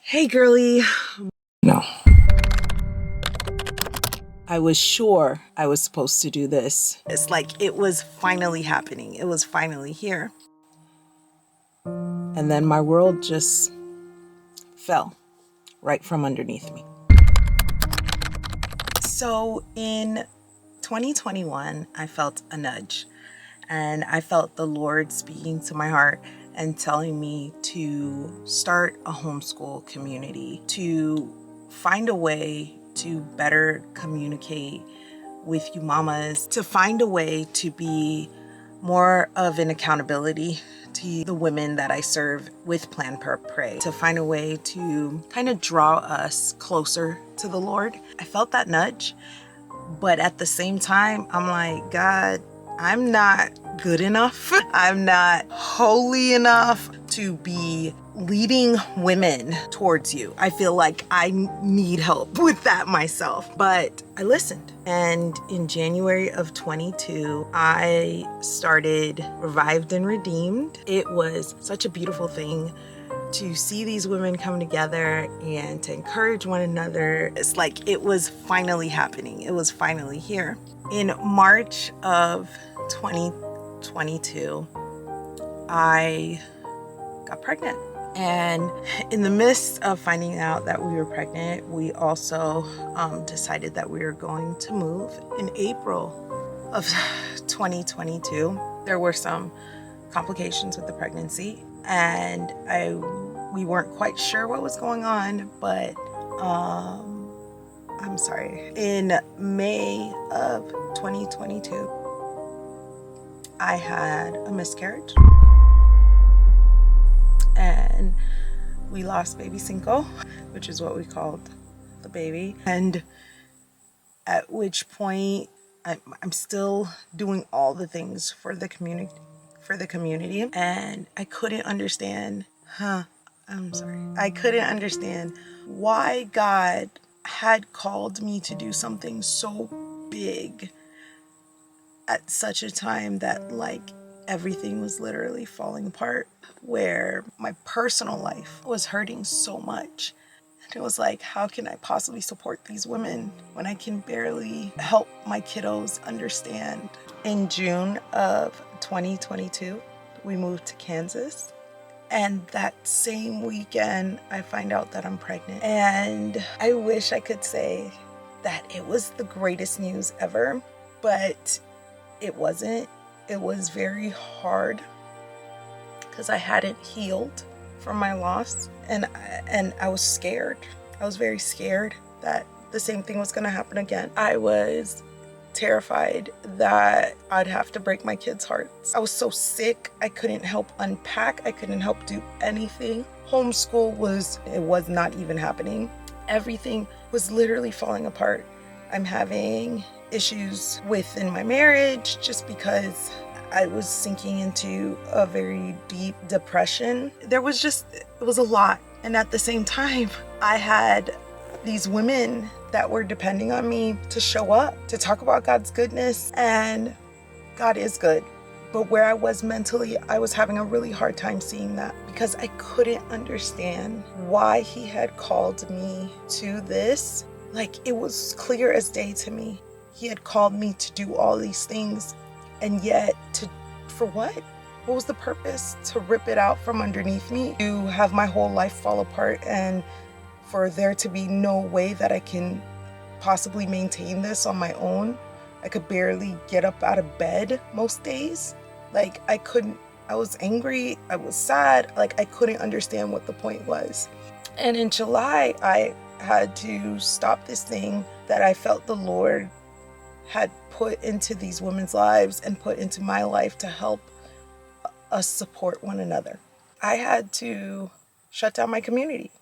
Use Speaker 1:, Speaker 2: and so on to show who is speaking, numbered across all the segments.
Speaker 1: Hey, girly. No. I was sure I was supposed to do this. It's like it was finally happening. It was finally here. And then my world just fell right from underneath me. So in 2021, I felt a nudge, and I felt the Lord speaking to my heart and telling me to start a homeschool community, to find a way to better communicate with you mamas, to find a way to be more of an accountability to the women that I serve with Plan Per Pray, to find a way to kind of draw us closer to the Lord. I felt that nudge, but at the same time, I'm like, God, I'm not good enough. I'm not holy enough to be leading women towards you. I feel like I need help with that myself. But I listened. And in January of 22, I started Revived and Redeemed. It was such a beautiful thing to see these women come together and to encourage one another. It's like it was finally happening. It was finally here. In March of 2022, I got pregnant. And in the midst of finding out that we were pregnant, we also decided that we were going to move. In April of 2022, there were some complications with the pregnancy, and we weren't quite sure what was going on, but I'm sorry. In May of 2022, I had a miscarriage, and we lost baby Cinco, which is what we called the baby. And at which point I'm still doing all the things for the community, and I couldn't understand, I couldn't understand why God had called me to do something so big at such a time that like everything was literally falling apart, where my personal life was hurting so much. And it was like, how can I possibly support these women when I can barely help my kiddos understand? In June of 2022, we moved to Kansas. And that same weekend, I find out that I'm pregnant. And I wish I could say that it was the greatest news ever, but it wasn't. It was very hard because I hadn't healed from my loss, and I was scared. I was very scared that the same thing was going to happen again. I was terrified that I'd have to break my kids' hearts. I was so sick, I couldn't help unpack. I couldn't help do anything. Homeschool was not even happening. Everything was literally falling apart. I'm having issues within my marriage just because I was sinking into a very deep depression. It was a lot. And at the same time, I had these women that were depending on me to show up, to talk about God's goodness. And God is good. But where I was mentally, I was having a really hard time seeing that, because I couldn't understand why He had called me to this. Like, it was clear as day to me. He had called me to do all these things, and yet for what? What was the purpose? To rip it out from underneath me, to have my whole life fall apart, and for there to be no way that I can possibly maintain this on my own. I could barely get up out of bed most days. Like, I was angry, I was sad, like I couldn't understand what the point was. And in July, I had to stop this thing that I felt the Lord had put into these women's lives and put into my life to help us support one another. I had to shut down my community.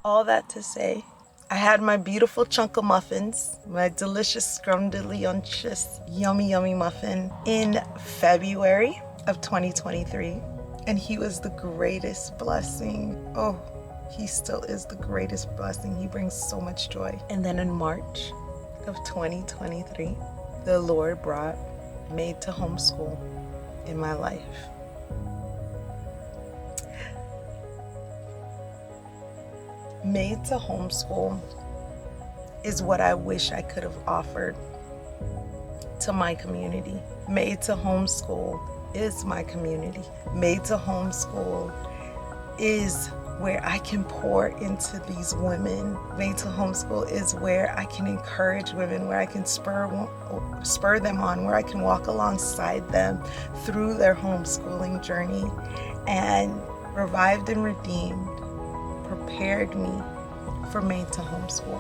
Speaker 1: All that to say, I had my beautiful chunk of muffins, my delicious scrumdiddlyunctious yummy yummy muffin in February of 2023, and He was the greatest blessing. Oh, He still is the greatest blessing. He brings so much joy. And then in March of 2023, the Lord brought Made to Homeschool in my life. Made to homeschool is what I wish I could have offered to my community. Made to homeschool is my community. Made to homeschool is where I can pour into these women. Made to homeschool is where I can encourage women, where I can spur them on, where I can walk alongside them through their homeschooling journey. And Revived and Redeemed prepared me for Made to Homeschool.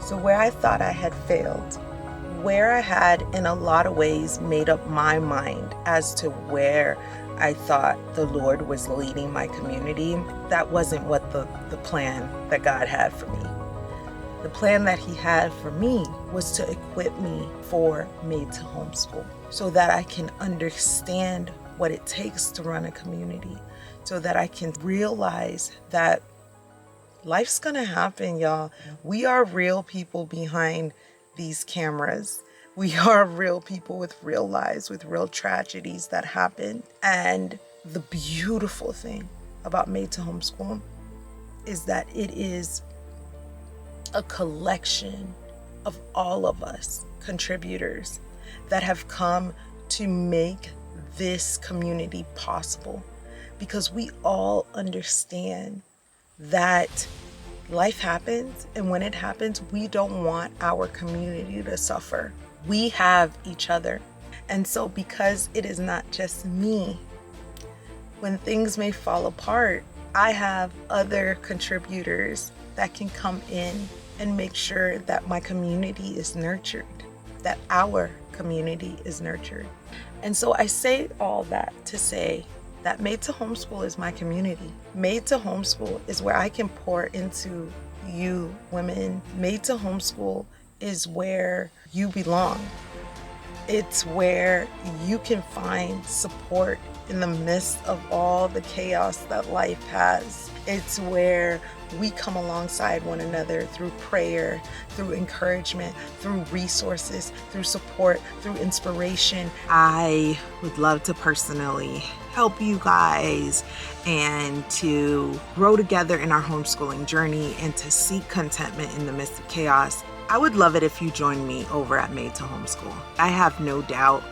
Speaker 1: So where I thought I had failed, where I had in a lot of ways made up my mind as to where I thought the Lord was leading my community, that wasn't what the plan that God had for me. The plan that He had for me was to equip me for Made to Homeschool so that I can understand what it takes to run a community, so that I can realize that life's gonna happen, y'all. We are real people behind these cameras. We are real people with real lives, with real tragedies that happen. And the beautiful thing about Made to Homeschool is that it is a collection of all of us contributors that have come to make this community possible, because we all understand that life happens, and when it happens, we don't want our community to suffer. We have each other. And so because it is not just me, when things may fall apart, I have other contributors that can come in and make sure that my community is nurtured, that our community is nurtured. And so I say all that to say that Made to Homeschool is my community. Made to Homeschool is where I can pour into you women. Made to Homeschool is where you belong. It's where you can find support in the midst of all the chaos that life has. It's where we come alongside one another through prayer, through encouragement, through resources, through support, through inspiration. I would love to personally help you guys and to grow together in our homeschooling journey and to seek contentment in the midst of chaos. I would love it if you join me over at Made to Homeschool. I have no doubt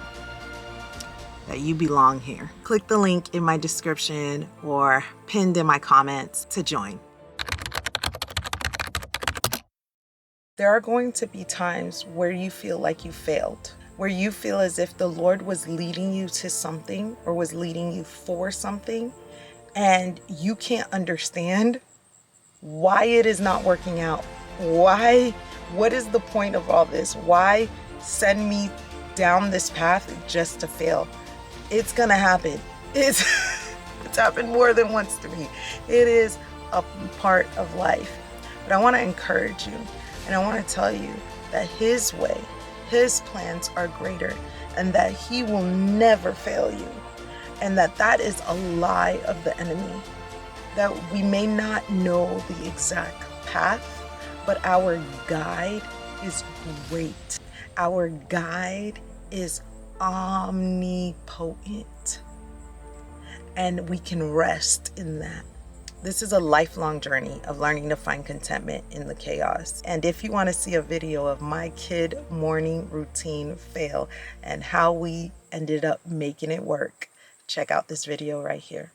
Speaker 1: that you belong here. Click the link in my description or pinned in my comments to join. There are going to be times where you feel like you failed, where you feel as if the Lord was leading you to something or was leading you for something, and you can't understand why it is not working out. Why? What is the point of all this? Why send me down this path just to fail? It's gonna happen. It's happened more than once to me. It is a part of life. But I want to encourage you, and I want to tell you that His way, His plans are greater, and that He will never fail you, and that is a lie of the enemy. That we may not know the exact path, but our guide is great. Our guide is omnipotent, and we can rest in that. This is a lifelong journey of learning to find contentment in the chaos. And if you want to see a video of my kid morning routine fail and how we ended up making it work, check out this video right here.